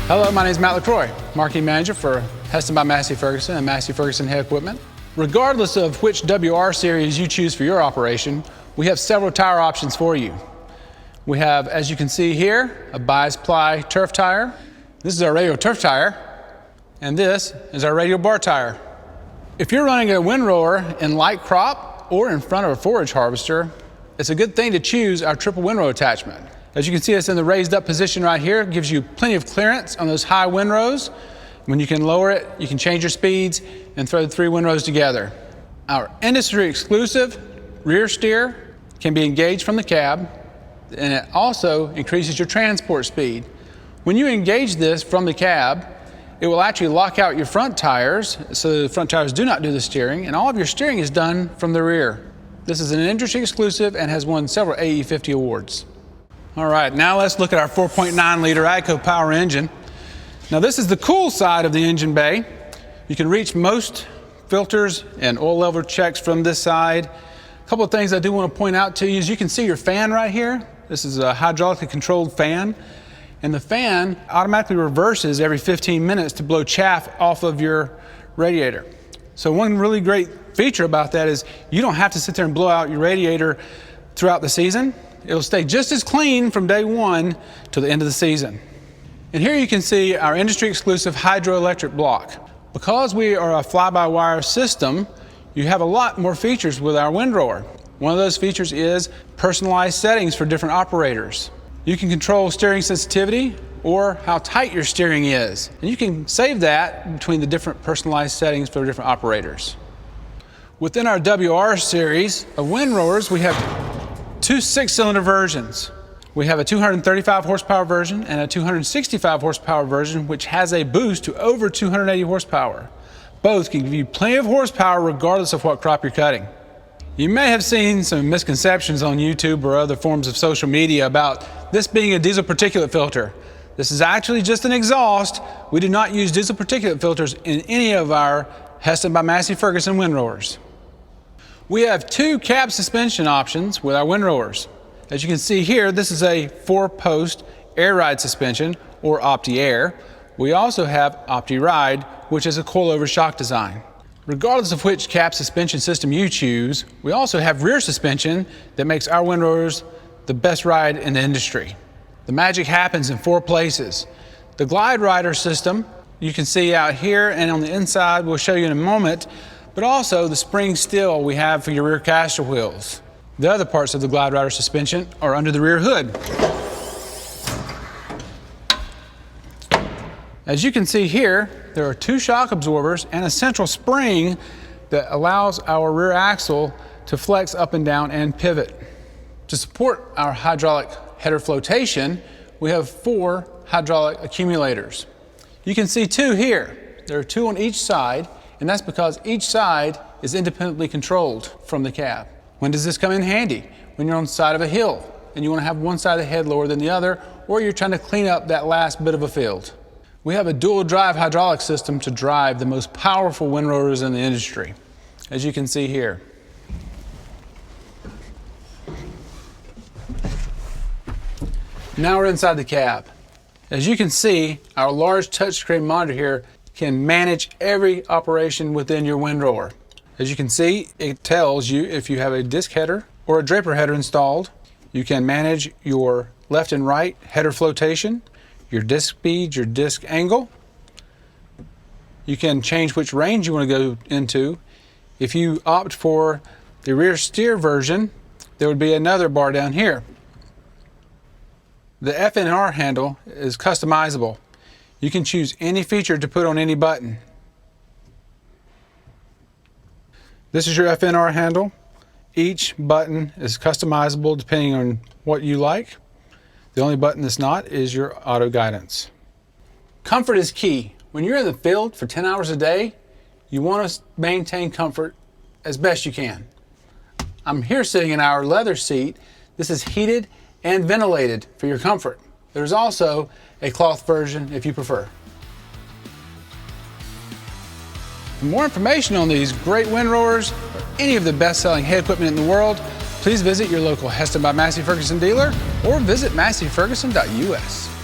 Hello, my name is Matt LaCroix, Marketing Manager for Hesston by Massey Ferguson and Massey Ferguson Heavy Equipment. Regardless of which WR series you choose for your operation, we have several tire options for you. We have, as you can see here, a bias-ply turf tire. This is our radial turf tire, and this is our radial bar tire. If you're running a windrower in light crop or in front of a forage harvester, it's a good thing to choose our triple windrow attachment. As you can see, it's in the raised up position right here. It gives you plenty of clearance on those high windrows. When you can lower it, you can change your speeds and throw the three windrows together. Our industry exclusive rear steer can be engaged from the cab, and it also increases your transport speed. When you engage this from the cab, it will actually lock out your front tires, so the front tires do not do the steering, and all of your steering is done from the rear. This is an industry exclusive and has won several AE50 awards. All right, now let's look at our 4.9 liter AGCO power engine. Now this is the cool side of the engine bay. You can reach most filters and oil level checks from this side. A couple of things I do want to point out to you is you can see your fan right here. This is a hydraulically controlled fan, and the fan automatically reverses every 15 minutes to blow chaff off of your radiator. So one really great feature about that is you don't have to sit there and blow out your radiator throughout the season. It'll stay just as clean from day one to the end of the season. And here you can see our industry exclusive hydroelectric block. Because we are a fly-by-wire system, you have a lot more features with our windrower. One of those features is personalized settings for different operators. You can control steering sensitivity or how tight your steering is. And you can save that between the different personalized settings for different operators. Within our WR series of windrowers, we have two 6-cylinder versions. We have a 235 horsepower version and a 265 horsepower version, which has a boost to over 280 horsepower. Both can give you plenty of horsepower regardless of what crop you're cutting. You may have seen some misconceptions on YouTube or other forms of social media about this being a diesel particulate filter. This is actually just an exhaust. We do not use diesel particulate filters in any of our Hesston by Massey Ferguson windrowers. We have two cab suspension options with our windrowers. As you can see here, this is a 4-post air ride suspension or Opti-Air. We also have Opti-Ride, which is a coilover shock design. Regardless of which cab suspension system you choose, we also have rear suspension that makes our windrowers the best ride in the industry. The magic happens in 4 places. The glide rider system you can see out here, and on the inside we'll show you in a moment, but also the spring steel we have for your rear caster wheels. The other parts of the glide rider suspension are under the rear hood. As you can see here, there are 2 shock absorbers and a central spring that allows our rear axle to flex up and down and pivot. To support our hydraulic header flotation, we have 4 hydraulic accumulators. You can see 2 here. There are 2 on each side, and that's because each side is independently controlled from the cab. When does this come in handy? When you're on the side of a hill and you want to have one side of the head lower than the other, or you're trying to clean up that last bit of a field. We have a dual drive hydraulic system to drive the most powerful windrowers in the industry, as you can see here. Now we're inside the cab. As you can see, our large touchscreen monitor here can manage every operation within your windrower. As you can see, it tells you if you have a disc header or a draper header installed. You can manage your left and right header flotation, your disc speed, your disc angle. You can change which range you want to go into. If you opt for the rear steer version, there would be another bar down here. The FNR handle is customizable. You can choose any feature to put on any button. This is your FNR handle. Each button is customizable depending on what you like. The only button that's not is your auto guidance. Comfort is key. When you're in the field for 10 hours a day, you want to maintain comfort as best you can. I'm here sitting in our leather seat. This is heated and ventilated for your comfort. There's also a cloth version if you prefer. For more information on these great windrowers or any of the best-selling hay equipment in the world, please visit your local Hesston by Massey Ferguson dealer or visit masseyferguson.us.